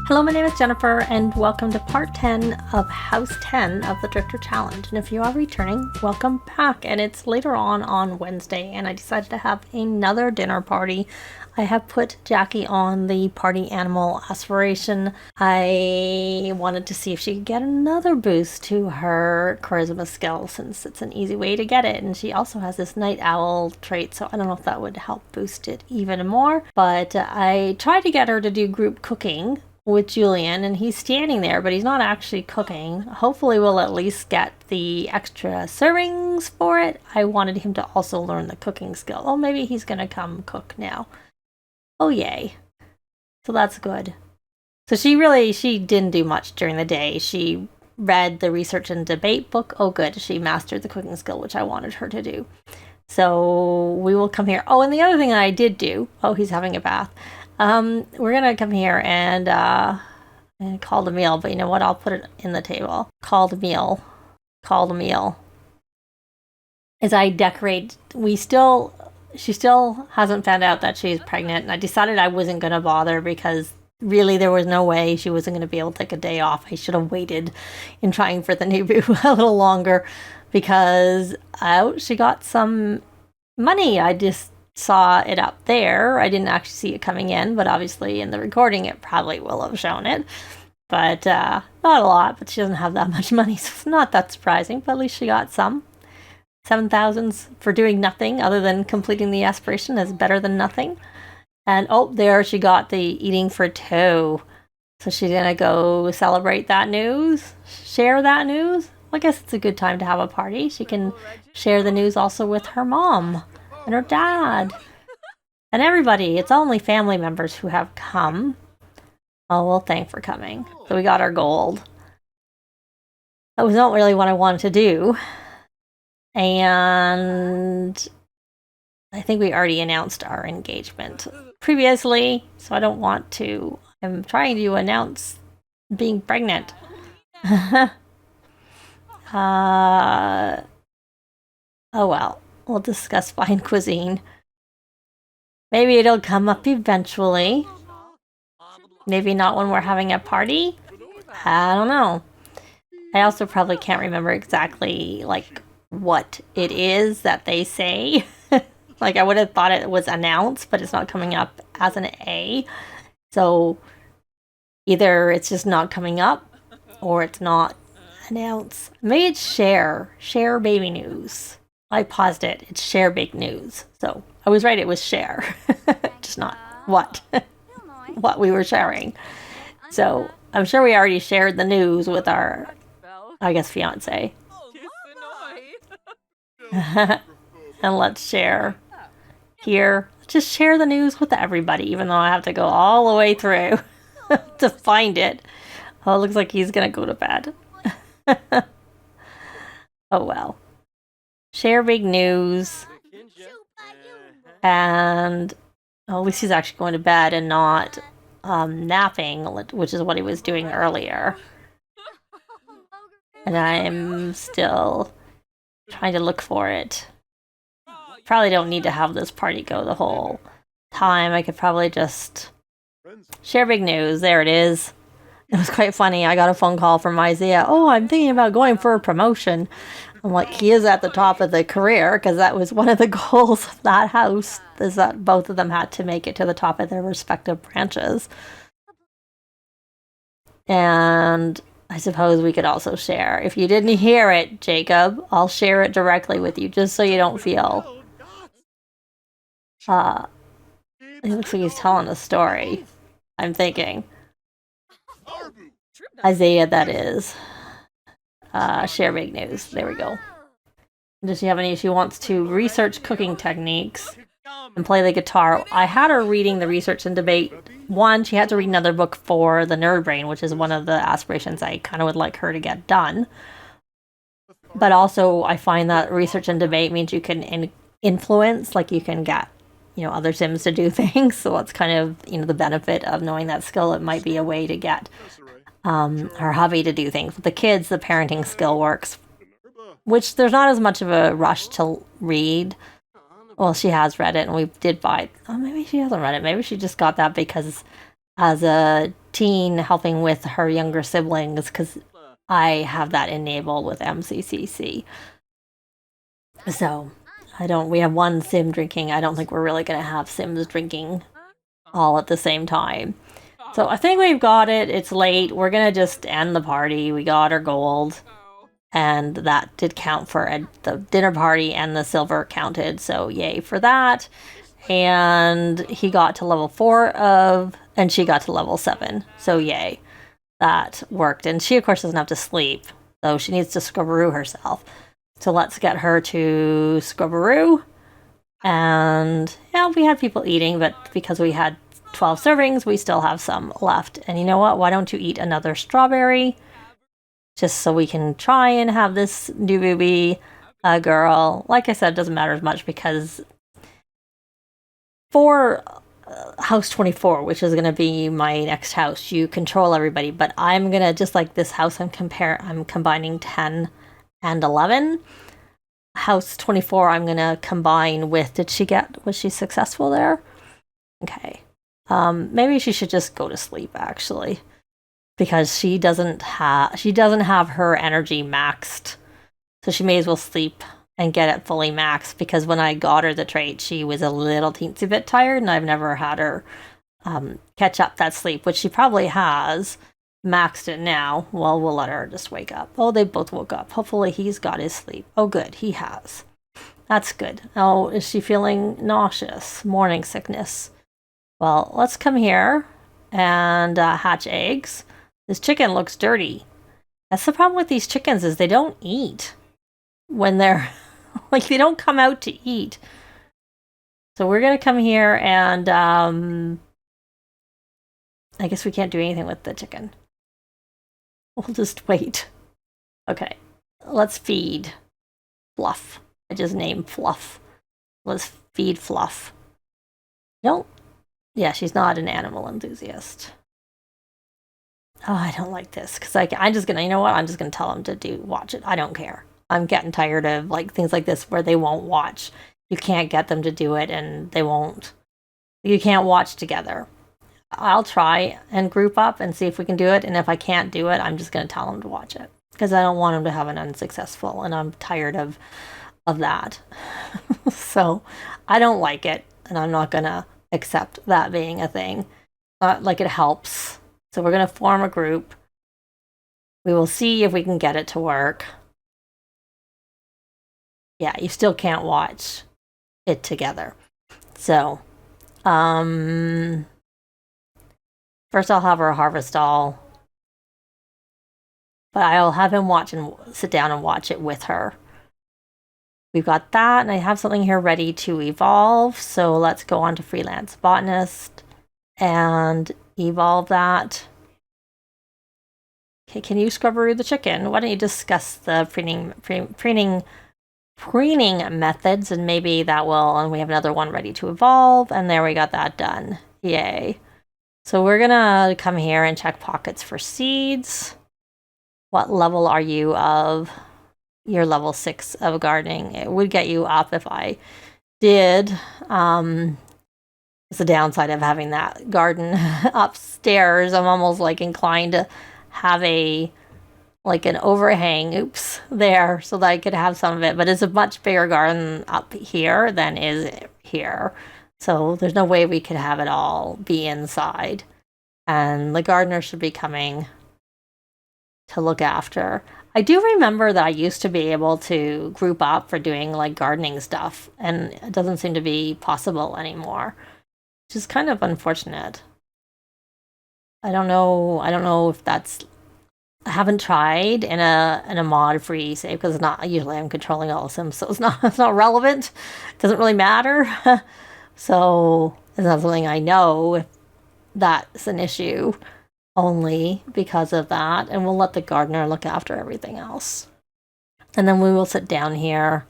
Hello, my name is Jennifer, and welcome to part 10 of House 10 of the Drifter Challenge. And if you are returning, welcome back. And it's later on Wednesday, and I decided to have another dinner party. I have put Jackie on the party animal aspiration. I wanted to see if she could get another boost to her charisma skill, since it's an easy way to get it. And she also has this night owl trait, so I don't know if that would help boost it even more. But I tried to get her to do group cooking with Julian, and he's standing there, but he's not actually cooking. Hopefully we'll at least get the extra servings for it. I wanted him to also learn the cooking skill. Oh, maybe he's gonna come cook now. Oh, yay. So that's good. So she didn't do much during the day. She read the research and debate book. Oh, good. She mastered the cooking skill, which I wanted her to do. So we will come here. Oh, and the other thing that I did do, oh, he's having a bath. We're gonna come here and call the meal, but you know what? I'll put it in the table. Call the meal. Call the meal. As I decorate, she still hasn't found out that she's pregnant, and I decided I wasn't gonna bother because really there was no way she wasn't gonna be able to take a day off. I should have waited in trying for the new boo a little longer because she got some money. I just saw it up there. I didn't actually see it coming in, but obviously in the recording it probably will have shown it. But not a lot, but she doesn't have that much money, so it's not that surprising, but at least she got some. 7,000 for doing nothing other than completing the aspiration is better than nothing. And oh, there she got the eating for two. So she's gonna go celebrate that news, share that news. Well, I guess it's a good time to have a party. She can share the news also with her mom and her dad and everybody. It's only family members who have come. Oh, well, thanks for coming. So we got our gold. That was not really what I wanted to do. And I think we already announced our engagement previously, so I don't want to. I'm trying to announce being pregnant. Oh well. We'll discuss fine cuisine. Maybe it'll come up eventually. Maybe not when we're having a party. I don't know. I also probably can't remember exactly, like, what it is that they say. Like, I would have thought it was announced, but it's not coming up as an A. So, either it's just not coming up, or it's not announced. Maybe it's share. Share baby news. I paused it. It's share big news. So I was right. It was share, just not what we were sharing. So I'm sure we already shared the news with our, I guess, fiance. And let's share here. Just share the news with everybody, even though I have to go all the way through to find it. Oh, it looks like he's gonna go to bed. Oh well. Share big news. And at least he's actually going to bed and not napping, which is what he was doing earlier. And I'm still trying to look for it. Probably don't need to have this party go the whole time. I could probably just share big news. There it is. It was quite funny. I got a phone call from Isaiah. Oh, I'm thinking about going for a promotion. I'm like, he is at the top of the career, because that was one of the goals of that house, is that both of them had to make it to the top of their respective branches. And I suppose we could also share. If you didn't hear it, Jacob, I'll share it directly with you, just so you don't feel... it looks like he's telling a story, I'm thinking. Isaiah, that is. Share big news. There we go. Does she have any? She wants to research cooking techniques and play the guitar. I had her reading the research and debate one. She had to read another book for the Nerd Brain, which is one of the aspirations I kind of would like her to get done. But also, I find that research and debate means you can influence, like you can get, other Sims to do things. So that's kind of, the benefit of knowing that skill. It might be a way to get her hubby to do things. With the kids, the parenting skill works, which there's not as much of a rush to read. Well, she has read it, and we did buy it. Oh, maybe she hasn't read it. Maybe she just got that because as a teen helping with her younger siblings because I have that enabled with MCCC. So we have one sim drinking. I don't think we're really going to have sims drinking all at the same time. So I think we've got it. It's late. We're going to just end the party. We got our gold. And that did count for the dinner party, and the silver counted. So yay for that. And he got to level 4 and she got to level 7. So yay. That worked. And she, of course, doesn't have to sleep. So she needs to scrubberoo herself. So let's get her to scrubberoo. And yeah, we had people eating, but because we had 12 servings, we still have some left. And you know what? Why don't you eat another strawberry? Just so we can try and have this new baby girl. Like I said, it doesn't matter as much because for house 24, which is going to be my next house, you control everybody. But I'm going to, just like this house, I'm combining 10 and 11. House 24, I'm going to combine with, was she successful there? Okay. Maybe she should just go to sleep, actually. Because she doesn't have her energy maxed. So she may as well sleep and get it fully maxed, because when I got her the trait, she was a little teensy bit tired, and I've never had her catch up that sleep, which she probably has maxed it now. Well, we'll let her just wake up. Oh, they both woke up. Hopefully he's got his sleep. Oh, good, he has. That's good. Oh, is she feeling nauseous? Morning sickness. Well, let's come here and hatch eggs. This chicken looks dirty. That's the problem with these chickens, is they don't eat when they're like, they don't come out to eat. So we're gonna come here and I guess we can't do anything with the chicken. We'll just wait. Okay, let's feed Fluff. I just named Fluff. Let's feed Fluff. Yeah, she's not an animal enthusiast. Oh, I don't like this, because I'm just gonna, you know what? I'm just gonna tell them to watch it. I don't care. I'm getting tired of like things like this where they won't watch. You can't get them to do it, and they won't. You can't watch together. I'll try and group up and see if we can do it, and if I can't do it, I'm just gonna tell them to watch it, because I don't want them to have an unsuccessful, and I'm tired of that. So I don't like it, and I'm not gonna accept that being a thing. Like, it helps. So we're going to form a group. We will see if we can get it to work. Yeah, you still can't watch it together. So, first I'll have her harvest all. But I'll have him watch and sit down and watch it with her. We've got that, and I have something here ready to evolve. So let's go on to Freelance Botanist and evolve that. Okay, can you scrubberoo the chicken? Why don't you discuss the preening methods, and maybe that will, and we have another one ready to evolve, and there, we got that done. Yay. So we're gonna come here and check pockets for seeds. What level are you of? You're level 6 of gardening. It would get you up if I did. It's the downside of having that garden upstairs. I'm almost like inclined to have an overhang, there, so that I could have some of it. But it's a much bigger garden up here than is here. So there's no way we could have it all be inside. And the gardener should be coming to look after. I do remember that I used to be able to group up for doing like gardening stuff, and it doesn't seem to be possible anymore, which is kind of unfortunate. I don't know if that's, I haven't tried in a mod free save, because it's not, usually I'm controlling all of Sims, so it's not relevant. It doesn't really matter. So it's not something I know if that's an issue, only because of that. And we'll let the gardener look after everything else. And then we will sit down here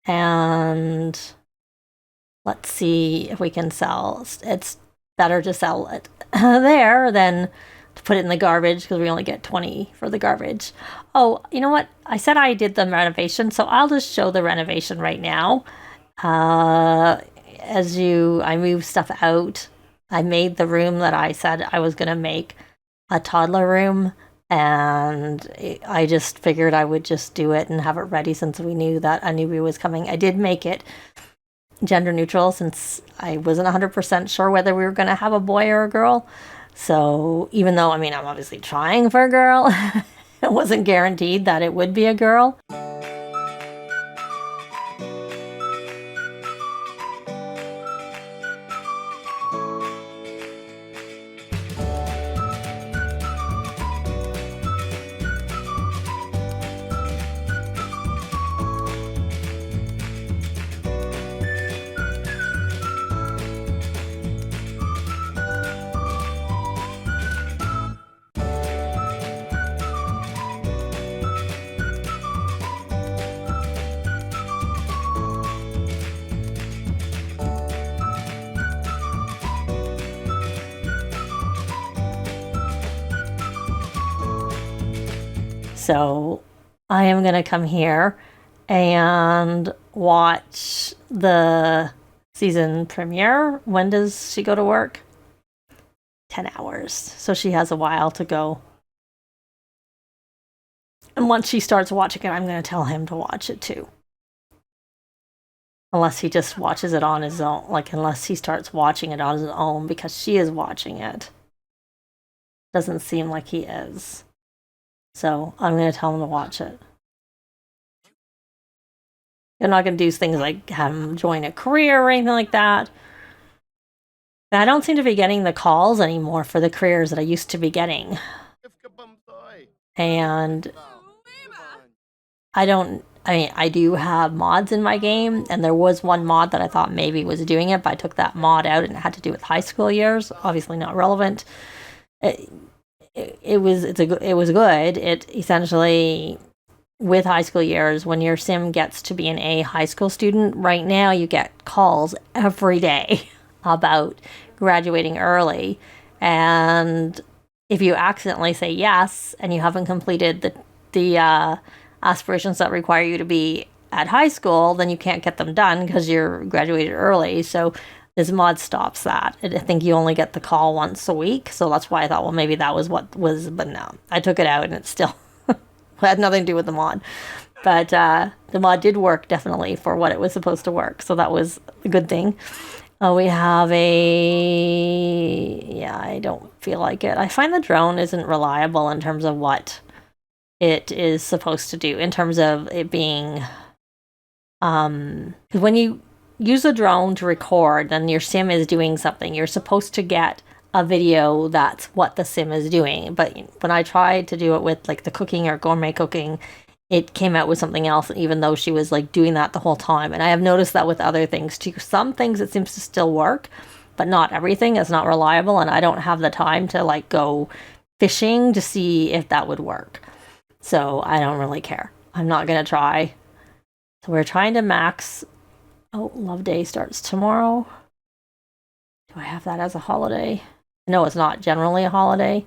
and let's see if we can sell. It's better to sell it there than to put it in the garbage, because we only get 20 for the garbage. Oh, you know what? I said I did the renovation, so I'll just show the renovation right now. I move stuff out I made the room that I said I was going to make a toddler room, and I just figured I would just do it and have it ready since we knew that a newbie was coming. I did make it gender neutral since I wasn't 100% sure whether we were going to have a boy or a girl. So even though, I mean, I'm obviously trying for a girl, it wasn't guaranteed that it would be a girl. So I am going to come here and watch the season premiere. When does she go to work? 10 hours. So she has a while to go. And once she starts watching it, I'm going to tell him to watch it too. Unless he just watches it on his own. Like, unless he starts watching it on his own because she is watching it. Doesn't seem like he is. So I'm going to tell him to watch it. I'm not going to do things like have him join a career or anything like that. And I don't seem to be getting the calls anymore for the careers that I used to be getting. And I mean, I do have mods in my game, and there was one mod that I thought maybe was doing it, but I took that mod out and it had to do with high school years. Obviously not relevant. It was good. It essentially, with high school years, when your sim gets to be a high school student, right now you get calls every day about graduating early. And if you accidentally say yes and you haven't completed the aspirations that require you to be at high school, then you can't get them done because you're graduated early. So this mod stops that. I think you only get the call once a week. So that's why I thought, well, maybe that was what was, but no. I took it out and it still had nothing to do with the mod. But the mod did work definitely for what it was supposed to work. So that was a good thing. We have yeah, I don't feel like it. I find the drone isn't reliable in terms of what it is supposed to do, in terms of it being, because when you use a drone to record, then your sim is doing something. You're supposed to get a video that's what the sim is doing. But when I tried to do it with like the cooking or gourmet cooking, it came out with something else, even though she was like doing that the whole time. And I have noticed that with other things too. Some things it seems to still work, but not everything is not reliable. And I don't have the time to like go fishing to see if that would work. So I don't really care. I'm not going to try. So we're trying to max. Oh, Love Day starts tomorrow. Do I have that as a holiday? No, it's not generally a holiday.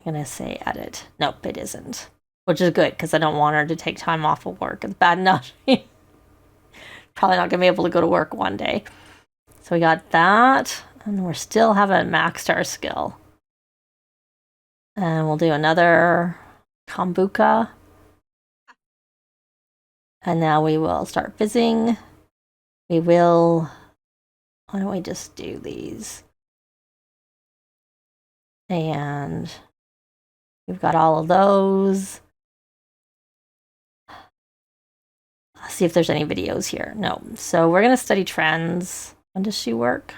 I'm going to say edit. Nope, it isn't. Which is good, because I don't want her to take time off of work. It's bad enough. Probably not going to be able to go to work one day. So we got that. And we're still haven't maxed our skill. And we'll do another kombucha. And now we will start fizzing. We will... Why don't we just do these? And we've got all of those. Let's see if there's any videos here. No. So we're going to study trends. When does she work?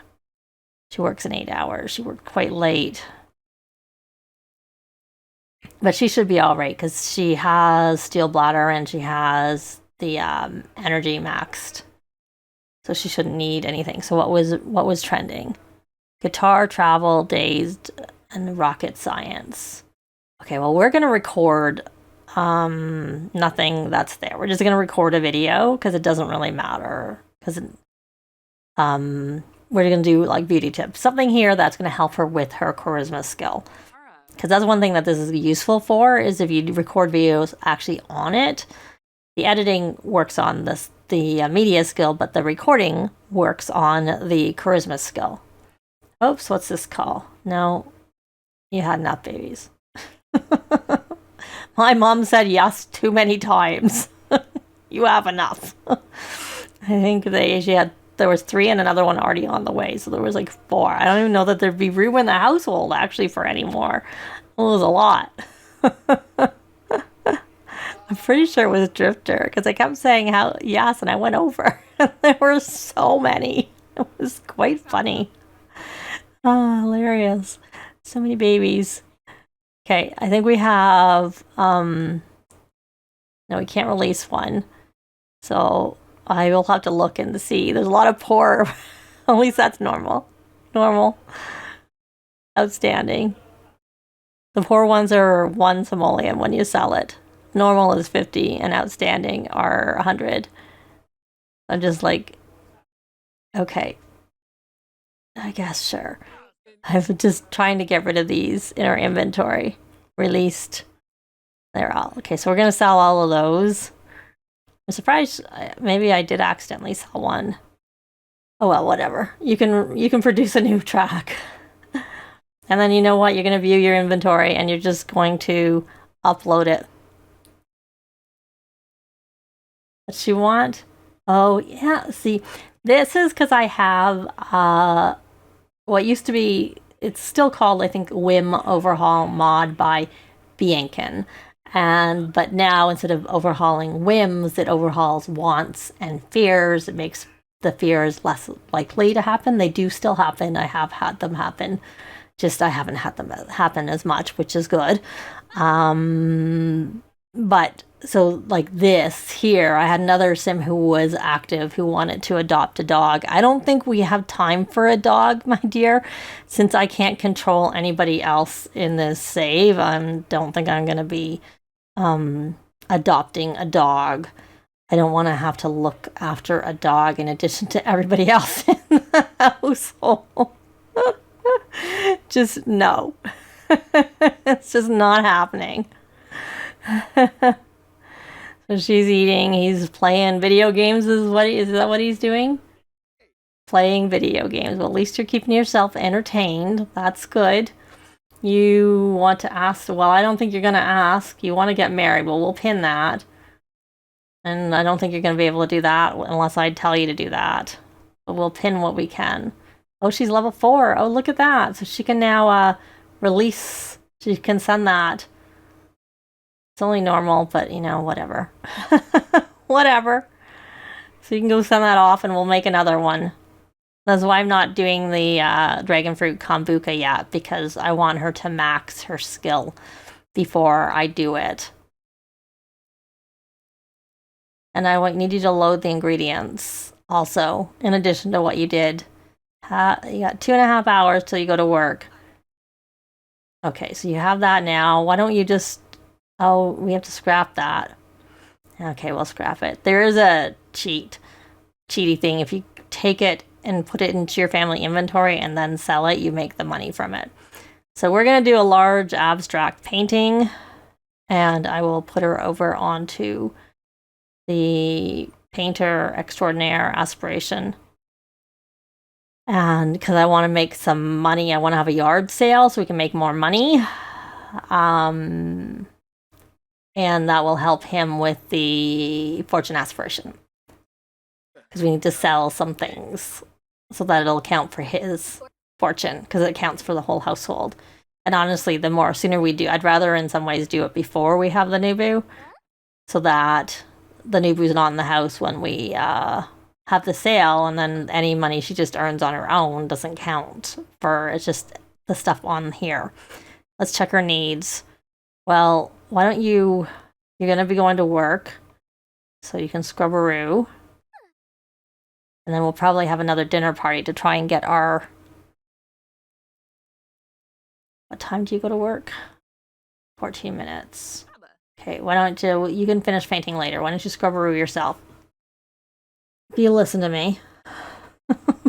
She works in 8 hours. She worked quite late. But she should be all right because she has steel bladder and she has the energy maxed. So she shouldn't need anything. So what was trending? Guitar, travel, dazed, and rocket science. Okay, well, we're going to record nothing that's there. We're just going to record a video because it doesn't really matter. Because we're going to do like beauty tips. Something here that's going to help her with her charisma skill. Because that's one thing that this is useful for, is if you record videos actually on it. The editing works on the media skill, but the recording works on the charisma skill. Oops, what's this call? No, you had enough babies. My mom said yes too many times. You have enough. I think there was 3 and another one already on the way, so there was like 4. I don't even know that there'd be room in the household actually for any more. It was a lot. I'm pretty sure it was Drifter because I kept saying how yes, and I went over. There were so many. It was quite funny. Oh, hilarious. So many babies. Okay, I think we have no, we can't release one. So I will have to look and see. There's a lot of poor. At least that's normal. Normal. Outstanding. The poor ones are 1 simoleon when you sell it. Normal is 50 and outstanding are 100. I'm just like, okay. I guess, sure. I'm just trying to get rid of these in our inventory. Released. They're all. Okay, so we're going to sell all of those. I'm surprised. Maybe I did accidentally sell one. Oh well, whatever. You can produce a new track. And then you know what? You're going to view your inventory and you're just going to upload it. What you want? Oh, yeah. See, this is because I have what used to be, it's still called, I think, Whim Overhaul Mod by Biancan. But now instead of overhauling whims, it overhauls wants and fears. It makes the fears less likely to happen. They do still happen. I have had them happen. Just I haven't had them happen as much, which is good. But so like this here, I had another sim who was active who wanted to adopt a dog. I don't think we have time for a dog, my dear, since I can't control anybody else in this save. I don't think I'm going to be adopting a dog. I don't want to have to look after a dog in addition to everybody else in the household. Just no. It's just not happening. So she's eating, he's playing video games is that what he's doing? Playing video games. Well, at least you're keeping yourself entertained. That's good. You want to ask, well, I don't think you're going to ask. You want to get married. Well, we'll pin that. And I don't think you're going to be able to do that unless I tell you to do that. But we'll pin what we can. Oh, she's level 4. Oh, look at that. So she can now release. She can send that. It's only normal, but, you know, whatever. Whatever. So you can go send that off and we'll make another one. That's why I'm not doing the Dragon Fruit Kombucha yet, because I want her to max her skill before I do it. And I need you to load the ingredients also, in addition to what you did. You got 2.5 hours till you go to work. Okay, so you have that now. Why don't you just... Oh, we have to scrap that. Okay, we'll scrap it. There is a cheaty thing. If you take it and put it into your family inventory and then sell it, you make the money from it. So we're going to do a large abstract painting, and I will put her over onto the Painter Extraordinaire Aspiration. And because I want to make some money, I want to have a yard sale so we can make more money. And that will help him with the Fortune Aspiration. Because we need to sell some things so that it'll count for his fortune, because it counts for the whole household. And honestly, the sooner we do, I'd rather in some ways do it before we have the new boo, so that the new boo's not in the house when we have the sale, and then any money she just earns on her own doesn't count for, it's just the stuff on here. Let's check her needs. Well, why don't you're going to be going to work, so you can scrubberoo. And then we'll probably have another dinner party to try and get our... What time do you go to work? 14 minutes. Okay, why don't you can finish painting later. Why don't you scrubberoo yourself? If you listen to me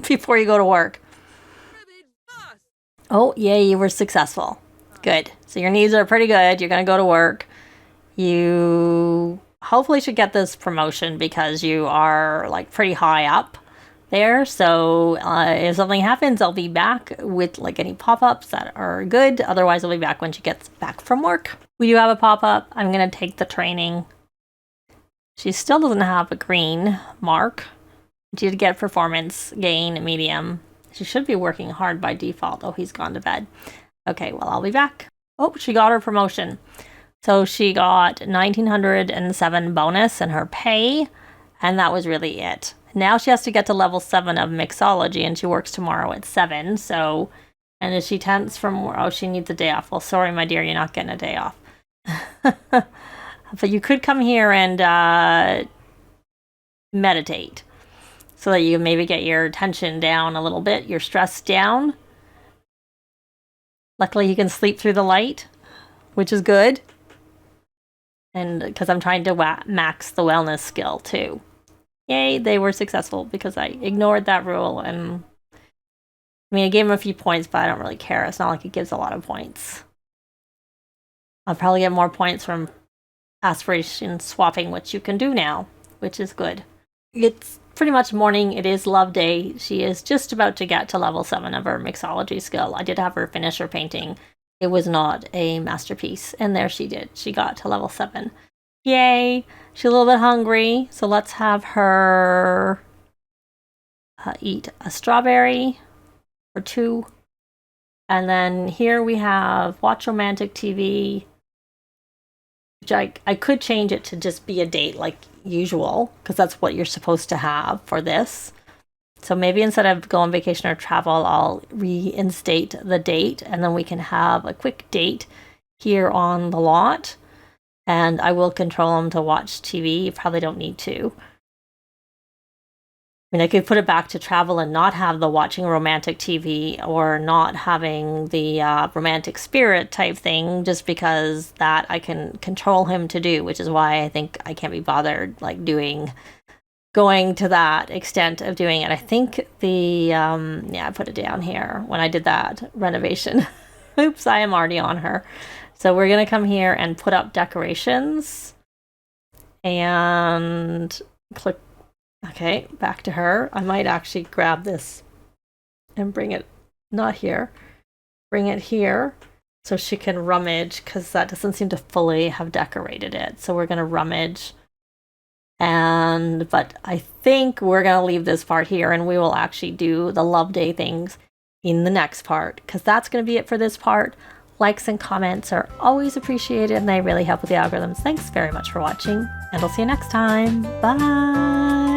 before you go to work. Oh, yay, you were successful. Good. So your needs are pretty good. You're going to go to work. You hopefully should get this promotion because you are like pretty high up there. So if something happens, I'll be back with like any pop-ups that are good. Otherwise, I'll be back when she gets back from work. We do have a pop-up. I'm going to take the training. She still doesn't have a green mark. She did get performance gain medium. She should be working hard by default. Oh, he's gone to bed. Okay, well, I'll be back. Oh, she got her promotion. So she got 1,907 bonus in her pay, and that was really it. Now she has to get to level 7 of mixology, and she works tomorrow at 7. So, and is she tense from? Oh, she needs a day off. Well, sorry, my dear, you're not getting a day off. But you could come here and meditate, so that you can maybe get your tension down a little bit, your stress down. Luckily, you can sleep through the light, which is good. And because I'm trying to max the wellness skill too. Yay, they were successful because I ignored that rule. And I mean, I gave him a few points, but I don't really care. It's not like it gives a lot of points. I'll probably get more points from aspiration swapping, which you can do now, which is good. It's pretty much morning. It is love day. She is just about to get to level 7 of her mixology skill. I did have her finish her painting. It was not a masterpiece. And there she did. She got to level 7. Yay! She's a little bit hungry, so let's have her eat a strawberry or 2. And then here we have watch romantic TV, which I could change it to just be a date like usual, because that's what you're supposed to have for this. So maybe instead of go on vacation or travel, I'll reinstate the date, and then we can have a quick date here on the lot. And I will control them to watch TV. You probably don't need to. I mean, I could put it back to travel and not have the watching romantic TV or not having the romantic spirit type thing, just because that I can control him to do, which is why I think I can't be bothered like going to that extent of doing it. I think I put it down here when I did that renovation. Oops, I am already on her. So we're going to come here and put up decorations and click. Okay, back to her. I might actually grab this and bring it, not here, bring it here so she can rummage, because that doesn't seem to fully have decorated it. So we're going to rummage. But I think we're going to leave this part here, and we will actually do the love day things in the next part, because that's going to be it for this part. Likes and comments are always appreciated, and they really help with the algorithms. Thanks very much for watching, and I'll see you next time. Bye!